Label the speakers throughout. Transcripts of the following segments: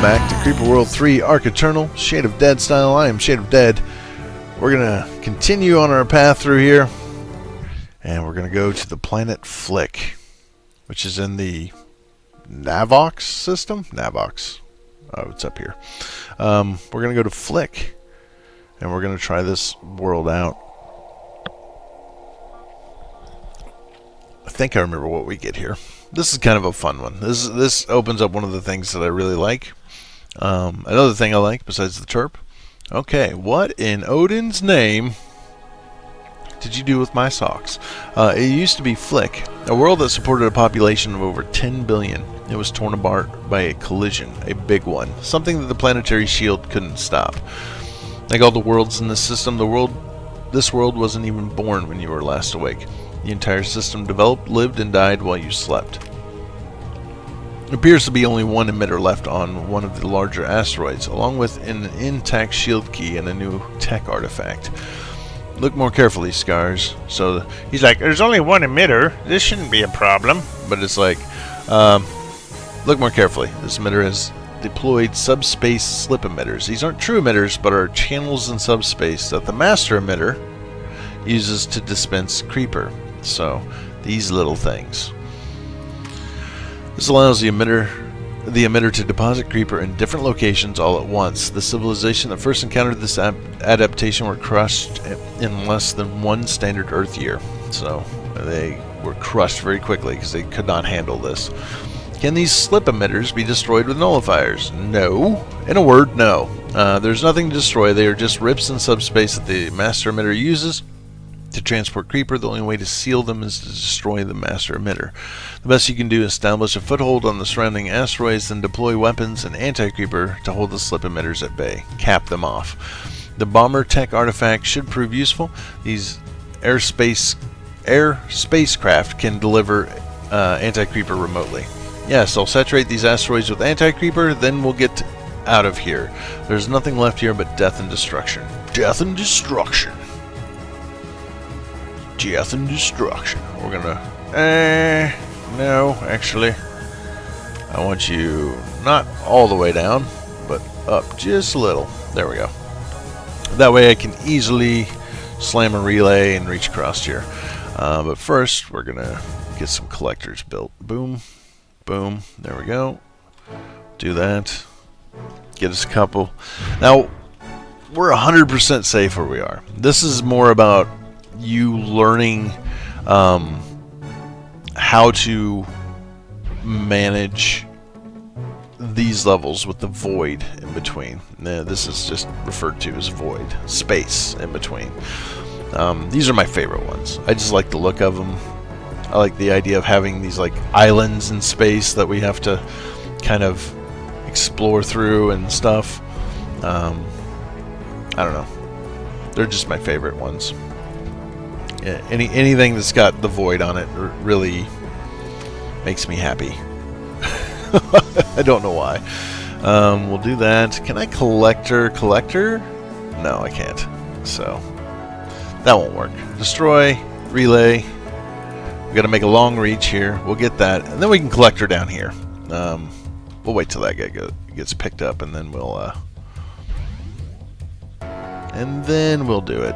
Speaker 1: back to Creeper World 3 Ark Eternal, Shade of Dead style. I am ShadeOfDead. We're going to continue on our path through here, and we're going to go to the planet Flick, which is in the Navox system? Navox. Oh, it's up here. We're going to go to Flick, and we're going to try this world out. I think I remember what we get here. This is kind of a fun one. This opens up one of the things that I really like. Another thing I like besides the chirp. Okay, what in Odin's name did you do with my socks? It used to be Flick, a world that supported a population of over 10 billion. It was torn apart by a collision, a big one, something that the planetary shield couldn't stop. Like all the worlds in this system, this world wasn't even born when you were last awake. The entire system developed, lived, and died while you slept. There appears to be only one emitter left on one of the larger asteroids, along with an intact shield key and a new tech artifact. Look more carefully, Scars. So he's like, there's only one emitter. This shouldn't be a problem. But it's like, look more carefully. This emitter has deployed subspace slip emitters. These aren't true emitters, but are channels in subspace that the master emitter uses to dispense creeper. So these little things. This allows the emitter to deposit creeper in different locations all at once. The civilization that first encountered this adaptation were crushed in less than one standard Earth year. So they were crushed very quickly because they could not handle this. Can these slip emitters be destroyed with nullifiers? No. In a word, no. There's nothing to destroy. They are just rips in subspace that the master emitter uses to transport creeper. The only way to seal them is to destroy the master emitter. The best you can do is establish a foothold on the surrounding asteroids, then deploy weapons and anti-creeper to hold the slip emitters at bay. Cap them off. The bomber tech artifact should prove useful. These air spacecraft can deliver anti-creeper remotely. Yes, I'll saturate these asteroids with anti-creeper, then we'll get out of here. There's nothing left here but death and destruction. Death and destruction. Death and destruction. We're gonna... no, actually. I want you not all the way down, but up just a little. There we go. That way I can easily slam a relay and reach across here. But first, we're gonna get some collectors built. Boom. Boom. There we go. Do that. Get us a couple. Now, we're 100% safe where we are. This is more about you learning how to manage these levels with the void in between. This is just referred to as void, space in between. These are my favorite ones. I just like the look of them. I like the idea of having these like islands in space that we have to kind of explore through and stuff. I don't know. They're just my favorite ones. Yeah, anything that's got the void on it really makes me happy. I don't know why. We'll do that. Can I collector? No, I can't. So that won't work. Destroy, relay. We got to make a long reach here. We'll get that, and then we can collector down here. We'll wait till that guy gets picked up, and then we'll do it.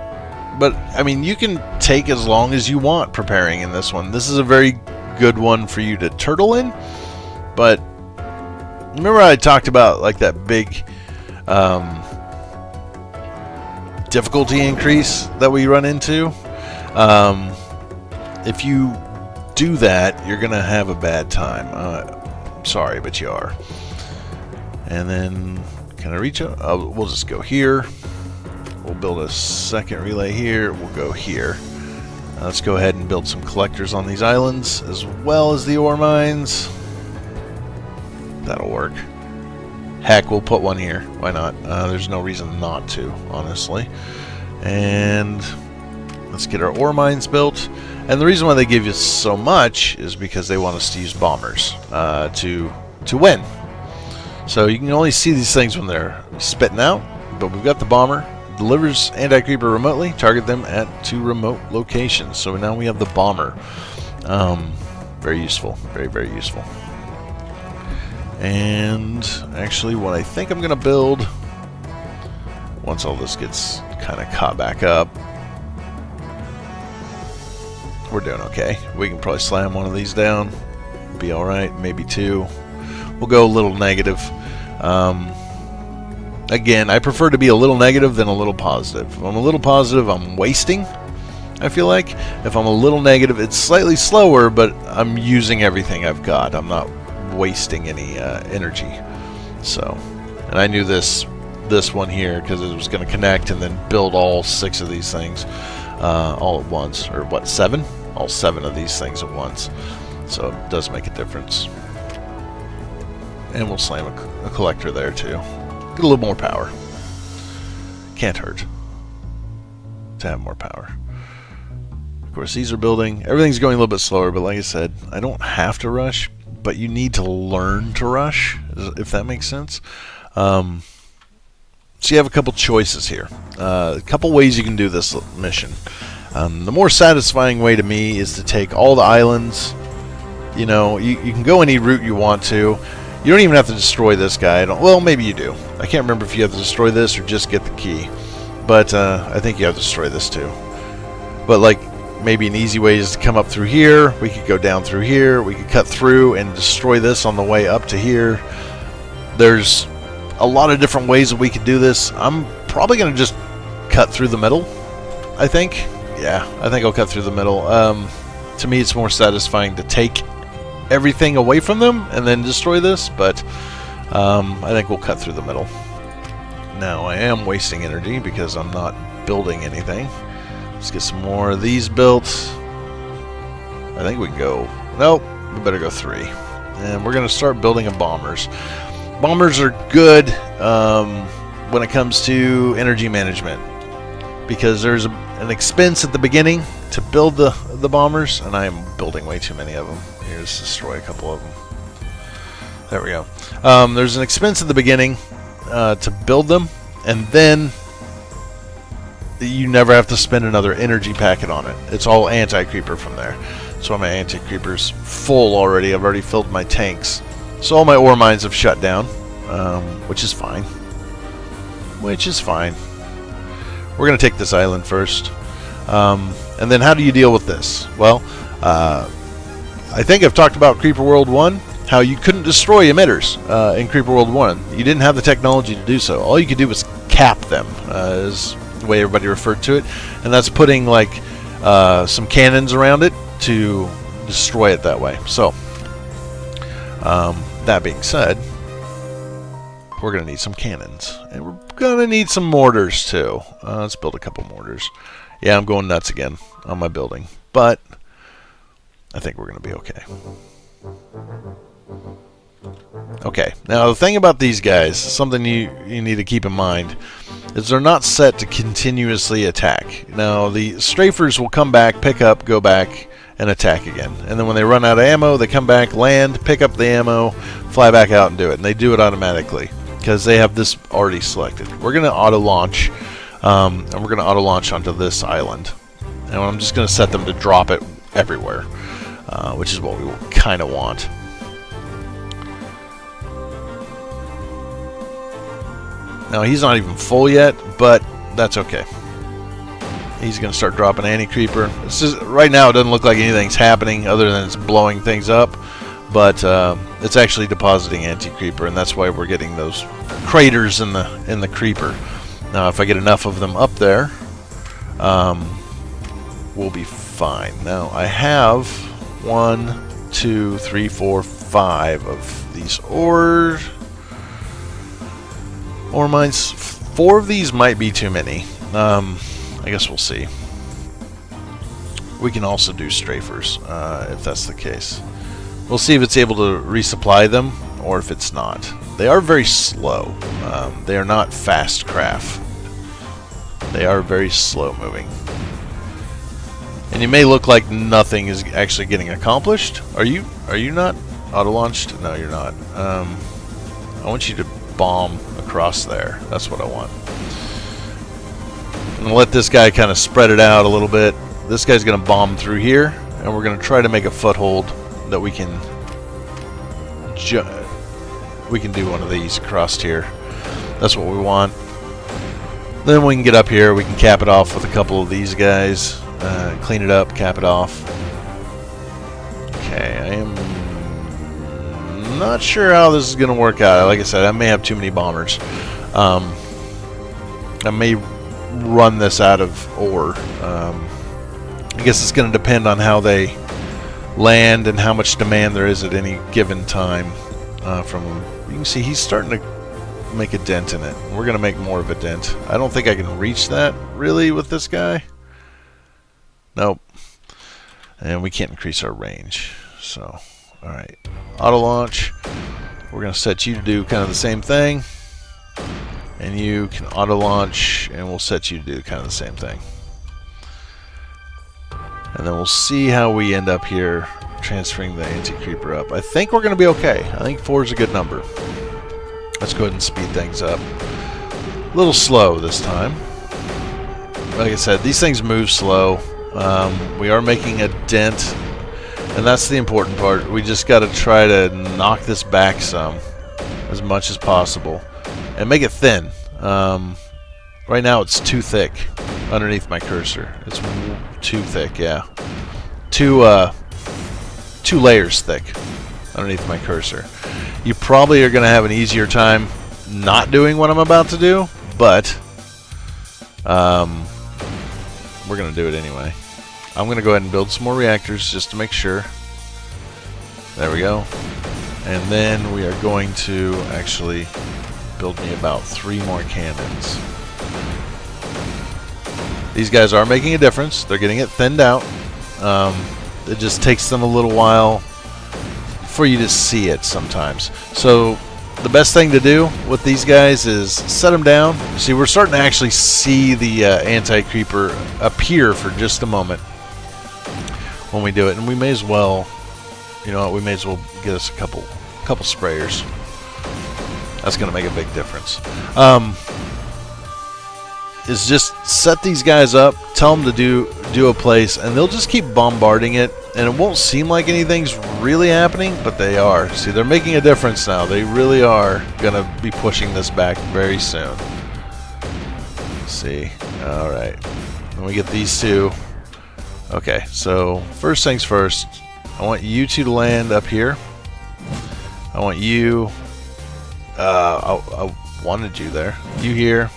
Speaker 1: But, I mean, you can take as long as you want preparing in this one. This is a very good one for you to turtle in. But, remember I talked about, like, that big difficulty increase that we run into? If you do that, you're going to have a bad time. I'm sorry, but you are. And then, can I reach out? We'll just go here. We'll build a second relay here. We'll go here. Let's go ahead and build some collectors on these islands, as well as the ore mines. That'll work. Heck, we'll put one here. Why not? There's no reason not to, honestly. And let's get our ore mines built. And the reason why they give you so much is because they want us to use bombers to win. So you can only see these things when they're spitting out, but we've got the bomber. Delivers anti-creeper remotely. Target them at 2 remote locations. So now we have the bomber. Very useful. Very, very useful. And actually, what I think I'm going to build, once all this gets kind of caught back up, we're doing okay. We can probably slam one of these down. Be alright. Maybe two. We'll go a little negative. Again, I prefer to be a little negative than a little positive. If I'm a little positive, I'm wasting, I feel like. If I'm a little negative, it's slightly slower, but I'm using everything I've got. I'm not wasting any energy. So, and I knew this one here because it was going to connect and then build all 6 of these things all at once. Or what, 7? All 7 of these things at once. So it does make a difference. And we'll slam a collector there too. Get a little more power. Can't hurt to have more power. Of course, these are building. Everything's going a little bit slower, but like I said, I don't have to rush, but you need to learn to rush, if that makes sense. So you have a couple choices here. A couple ways you can do this mission. The more satisfying way to me is to take all the islands. You know, you can go any route you want to. You don't even have to destroy this guy. Well, maybe you do. I can't remember if you have to destroy this or just get the key. But I think you have to destroy this too. But like, maybe an easy way is to come up through here. We could go down through here. We could cut through and destroy this on the way up to here. There's a lot of different ways that we could do this. I'm probably going to just cut through the middle, I think. Yeah, I think I'll cut through the middle. To me, it's more satisfying to take everything away from them and then destroy this, but I think we'll cut through the middle. Now, I am wasting energy because I'm not building anything. Let's get some more of these built. I think we can go... Nope, we better go 3. And we're going to start building bombers. Bombers are good when it comes to energy management, because there's an expense at the beginning to build the bombers, and I am building way too many of them. Here's destroy a couple of them. There we go. There's an expense at the beginning to build them, and then you never have to spend another energy packet on it. It's all anti-creeper from there. So my anti-creeper's full already. I've already filled my tanks. So all my ore mines have shut down, which is fine. Which is fine. We're going to take this island first. And then how do you deal with this? Well, I think I've talked about Creeper World 1, how you couldn't destroy emitters in Creeper World 1. You didn't have the technology to do so. All you could do was cap them, is the way everybody referred to it. And that's putting like some cannons around it to destroy it that way. So, that being said, we're going to need some cannons. And we're going to need some mortars too. Let's build a couple mortars. Yeah, I'm going nuts again on my building. But I think we're going to be okay. Okay, now the thing about these guys, something you need to keep in mind, is they're not set to continuously attack. Now, the strafers will come back, pick up, go back, and attack again. And then when they run out of ammo, they come back, land, pick up the ammo, fly back out and do it. And they do it automatically, because they have this already selected. We're going to auto-launch, and we're going to auto-launch onto this island. And I'm just going to set them to drop it everywhere, which is what we kind of want. Now, he's not even full yet, but that's okay. He's going to start dropping anti-creeper. Right now, it doesn't look like anything's happening other than it's blowing things up, but it's actually depositing anti-creeper, and that's why we're getting those craters in the creeper. Now, if I get enough of them up there, we'll be fine. Now, I have 1, 2, 3, 4, 5 of these ore mines. 4 of these might be too many. I guess we'll see. We can also do strafers if that's the case. We'll see if it's able to resupply them or if it's not. They are very slow. They are not fast craft. They are very slow moving. And you may look like nothing is actually getting accomplished. Are you not auto-launched? No, you're not. I want you to bomb across there. That's what I want. I'm going to let this guy kind of spread it out a little bit. This guy's going to bomb through here, and we're going to try to make a foothold that we can we can do one of these across here. That's what we want. Then we can get up here. We can cap it off with a couple of these guys. Clean it up, cap it off. Okay, I am not sure how this is going to work out. Like I said, I may have too many bombers. I may run this out of ore. I guess it's going to depend on how they land and how much demand there is at any given time from them. You can see he's starting to make a dent in it. We're going to make more of a dent. I don't think I can reach that really with this guy. Nope. And we can't increase our range. So, alright. Auto launch. We're going to set you to do kind of the same thing. And you can auto launch, and we'll set you to do kind of the same thing. And then we'll see how we end up here transferring the anti-creeper up. I think we're going to be okay. I think 4 is a good number. Let's go ahead and speed things up. A little slow this time. Like I said, these things move slow. We are making a dent, and that's the important part. We just got to try to knock this back some, as much as possible, and make it thin. Right now it's too thick underneath my cursor. It's too thick, yeah. Two layers thick underneath my cursor. You probably are going to have an easier time not doing what I'm about to do, but we're going to do it anyway. I'm going to go ahead and build some more reactors just to make sure. There we go. And then we are going to actually build me about 3 more cannons. These guys are making a difference. They're getting it thinned out. It just takes them a little while for you to see it sometimes. So the best thing to do with these guys is set them down. See, we're starting to actually see the anti-creeper appear for just a moment when we do it, and we may as well, you know what, we may as well get us a couple sprayers. That's going to make a big difference. Is just set these guys up, tell them to do a place, and they'll just keep bombarding it, and it won't seem like anything's really happening, but they are. See, they're making a difference now. They really are going to be pushing this back very soon. Let's see. All right. Then we get these 2. Okay, so first things first, I want you 2 to land up here. I want you, I wanted you there. You here.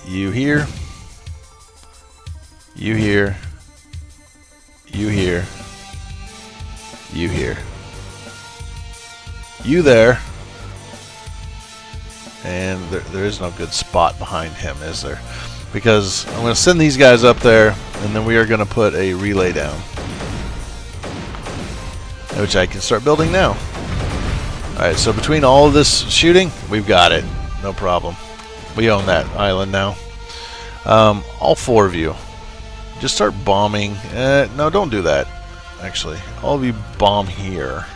Speaker 1: You here. You here. You here. You here. You there. And there is no good spot behind him, is there? Because I'm going to send these guys up there, and then we are going to put a relay down, which I can start building now. Alright, so between all of this shooting, we've got it. No problem. We own that island now. All 4 of you, just start bombing. No, don't do that. Actually, all of you bomb here.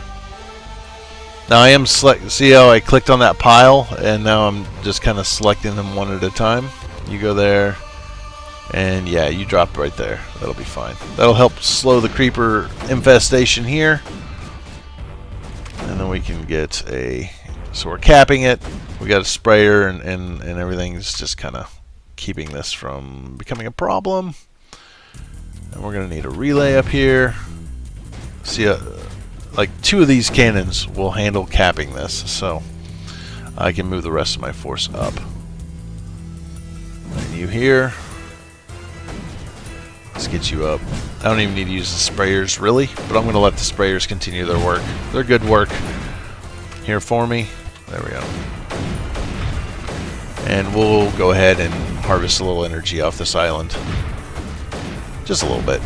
Speaker 1: Now I am see how I clicked on that pile, and now I'm just kind of selecting them one at a time. You go there, and yeah, you drop right there. That'll be fine. That'll help slow the creeper infestation here. And then we can get a... So we're capping it. We got a sprayer, and everything is just kind of keeping this from becoming a problem. And we're going to need a relay up here. See, like 2 of these cannons will handle capping this, so I can move the rest of my force up. And you here. Let's get you up. I don't even need to use the sprayers, really, but I'm going to let the sprayers continue their work. They're good work here for me. There we go. And we'll go ahead and harvest a little energy off this island. Just a little bit.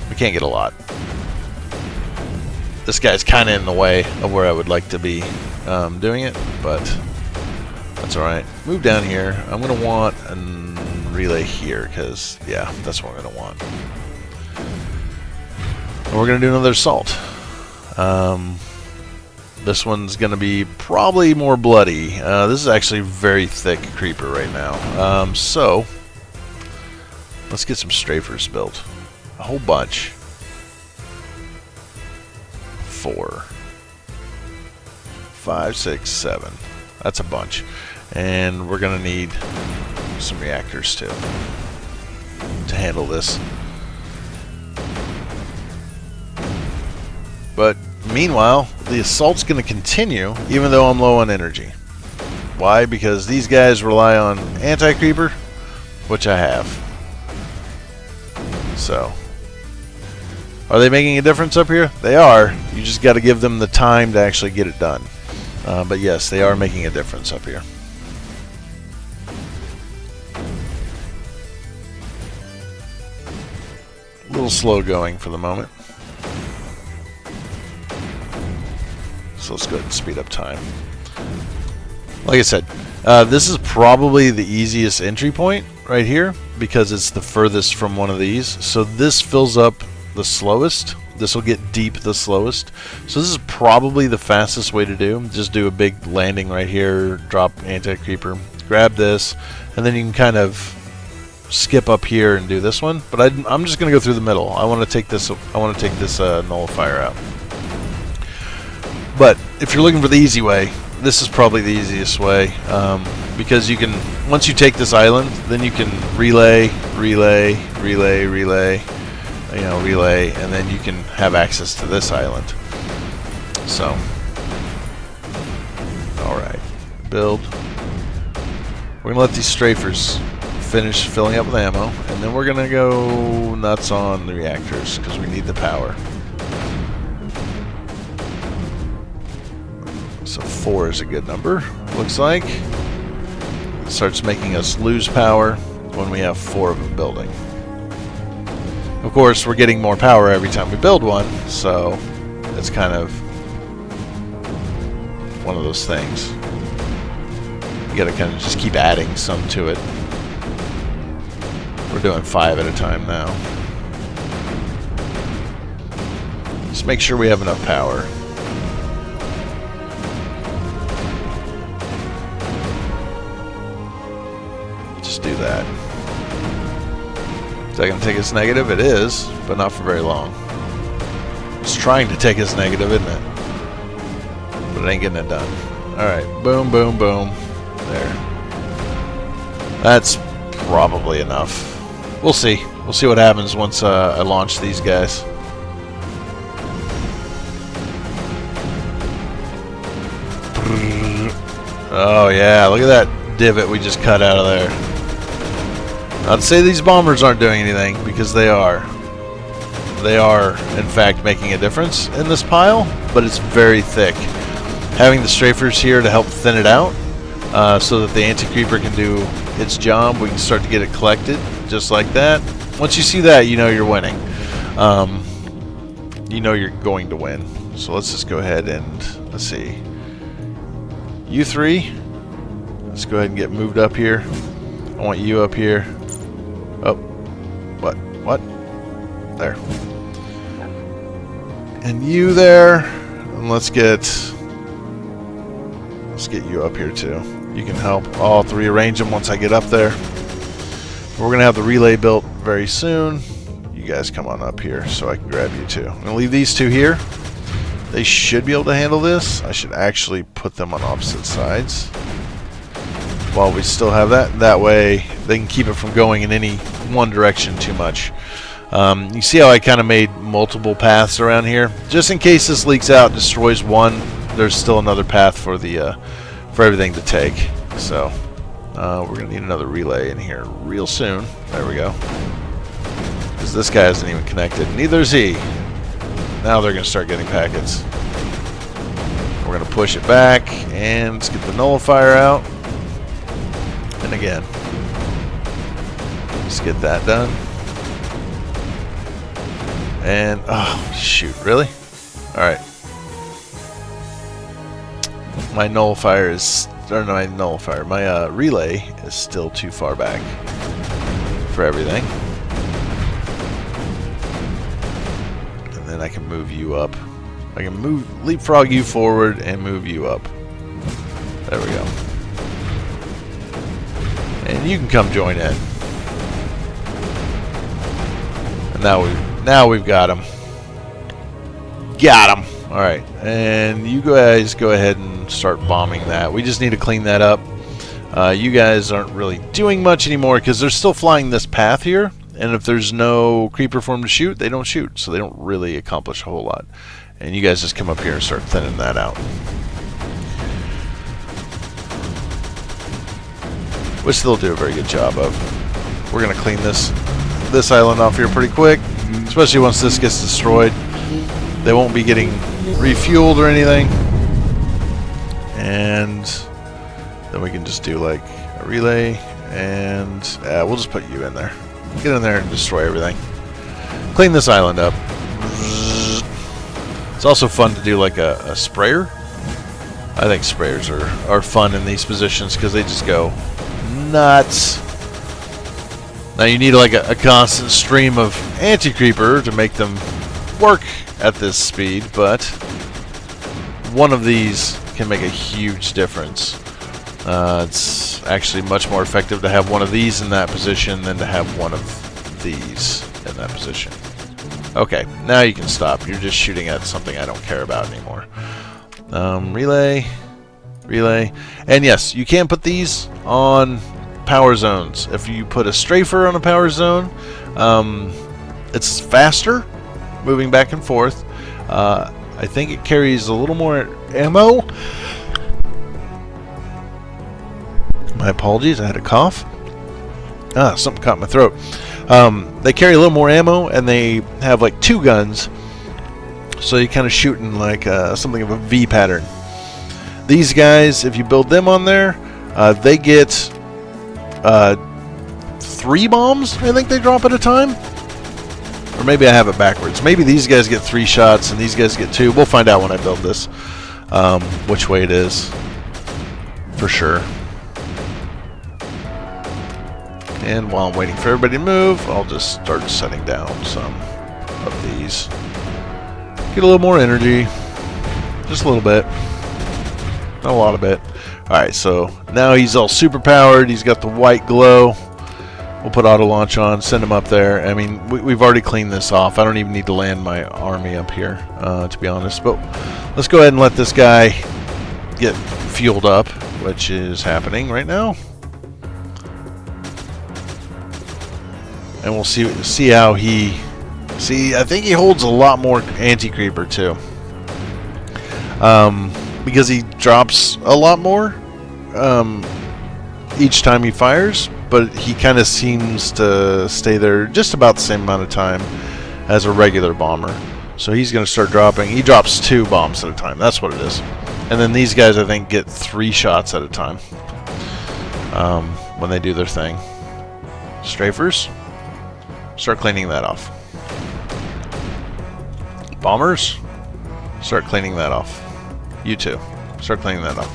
Speaker 1: We can't get a lot. This guy's kind of in the way of where I would like to be doing it, but that's alright. Move down here. I'm going to want a relay here, because, yeah, that's what I'm going to want. And we're going to do another assault. This one's going to be probably more bloody. This is actually a very thick creeper right now. So, let's get some strafers built. A whole bunch. 4. 5, 6, 7. That's a bunch. And we're going to need some reactors too to handle this. But meanwhile, the assault's going to continue even though I'm low on energy. Why? Because these guys rely on anti-creeper, which I have. So, are they making a difference up here? They are. You just got to give them the time to actually get it done. But yes, they are making a difference up here. A little slow going for the moment. So let's go ahead and speed up time. Like I said, this is probably the easiest entry point right here because it's the furthest from one of these. So this fills up the slowest. This will get deep the slowest. So this is probably the fastest way to do. Just do a big landing right here, drop anti-creeper, grab this, and then you can kind of skip up here and do this one. But I'm just going to go through the middle. I want to take this. Nullifier out. But if you're looking for the easy way, this is probably the easiest way because you can, once you take this island, then you can relay, and then you can have access to this island. So, alright, build. We're going to let these strafers finish filling up with ammo, and then we're going to go nuts on the reactors because we need the power. So 4 is a good number, looks like. It starts making us lose power when we have 4 of them building. Of course, we're getting more power every time we build one, so it's kind of one of those things. You gotta kind of just keep adding some to it. We're doing 5 at a time now. Just make sure we have enough power. Do that. Is that going to take us negative? It is, but not for very long. It's trying to take us negative, isn't it? But it ain't getting it done. Alright, boom, boom, boom. There. That's probably enough. We'll see. We'll see what happens once I launch these guys. Oh yeah, look at that divot we just cut out of there. Not to say these bombers aren't doing anything, because they are. They are, in fact, making a difference in this pile, but it's very thick. Having the strafers here to help thin it out, so that the anti-creeper can do its job, we can start to get it collected, just like that. Once you see that, you know you're winning. You know you're going to win. So let's just go ahead and, let's see. You 3, let's go ahead and get moved up here. I want you up here. Oh, what? There. And you there. And let's get you up here too. You can help all 3 arrange them once I get up there. We're gonna have the relay built very soon. You guys come on up here so I can grab you too. I'm gonna leave these 2 here. They should be able to handle this. I should actually put them on opposite sides while we still have that. That way they can keep it from going in any one direction too much. You see how I kind of made multiple paths around here? Just in case this leaks out, destroys one, there's still another path for the for everything to take. So we're gonna need another relay in here real soon. There we go. Because this guy isn't even connected. Neither is he. Now they're gonna start getting packets. We're gonna push it back and let's get the nullifier out. And again, let's get that done. And oh shoot, really? Alright. My nullifier is, or no, my nullifier, my relay is still too far back for everything. And then I can move you up. I can leapfrog you forward and move you up. There we go. And you can come join in. And now we've got him. Got him. All right, and you guys go ahead and start bombing that. We just need to clean that up. You guys aren't really doing much anymore because they're still flying this path here, and if there's no creeper for them to shoot, they don't shoot, so they don't really accomplish a whole lot. And you guys just come up here and start thinning that out. Which they'll do a very good job of. We're going to clean this island off here pretty quick, especially once this gets destroyed. They won't be getting refueled or anything. And then we can just do like a relay, and we'll just put you in there. Get in there and destroy everything. Clean this island up. It's also fun to do like a sprayer. I think sprayers are fun in these positions because they just go nuts. Now you need like a constant stream of anti-creeper to make them work at this speed, but one of these can make a huge difference. It's actually much more effective to have one of these in that position than to have one of these in that position. Okay, now you can stop. You're just shooting at something I don't care about anymore. Relay. And yes, you can put these on power zones. If you put a strafer on a power zone, it's faster moving back and forth. I think it carries a little more ammo. My apologies, I had a cough. Something caught my throat. They carry a little more ammo, and they have like 2 guns, so you kind of shoot in like something of a V pattern. These guys, if you build them on there, they get 3 bombs, I think they drop at a time. Or maybe I have it backwards. Maybe these guys get 3 shots and these guys get 2. We'll find out when I build this which way it is for sure. And while I'm waiting for everybody to move, I'll just start setting down some of these. Get a little more energy. Just a little bit. Not a lot of it. Alright, so now he's all super powered. He's got the white glow. We'll put auto launch on, send him up there. I mean, we've already cleaned this off. I don't even need to land my army up here, to be honest. But let's go ahead and let this guy get fueled up, which is happening right now. And we'll see how he... See, I think he holds a lot more anti-creeper, too. Because he drops a lot more each time he fires, but he kind of seems to stay there just about the same amount of time as a regular bomber. So he's going to start dropping. He drops 2 bombs at a time. That's what it is. And then these guys, I think, get 3 shots at a time when they do their thing. Strafers. Start cleaning that off. Bombers, start cleaning that off. You too. Start cleaning that off.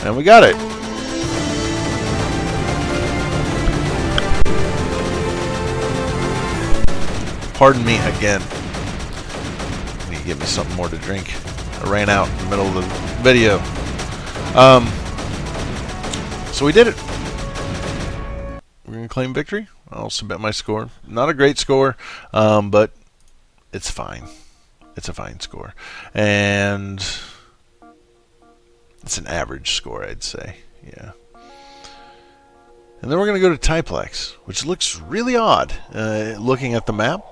Speaker 1: And we got it. Pardon me again. Need to give me something more to drink. I ran out in the middle of the video. So we did it. We're going to claim victory. I'll submit my score. Not a great score, but it's fine. It's a fine score. And it's an average score, I'd say. Yeah. And then we're going to go to Typlex, which looks really odd. Looking at the map,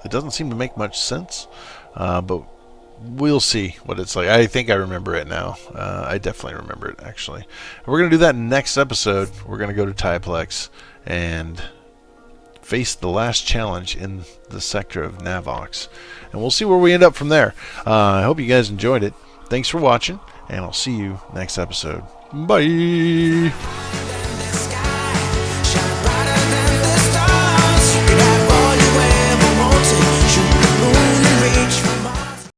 Speaker 1: it doesn't seem to make much sense. But we'll see what it's like. I think I remember it now. I definitely remember it, actually. And we're going to do that next episode. We're going to go to Typlex and face the last challenge in the sector of Navox. And we'll see where we end up from there. I hope you guys enjoyed it. Thanks for watching, and I'll see you next episode. Bye!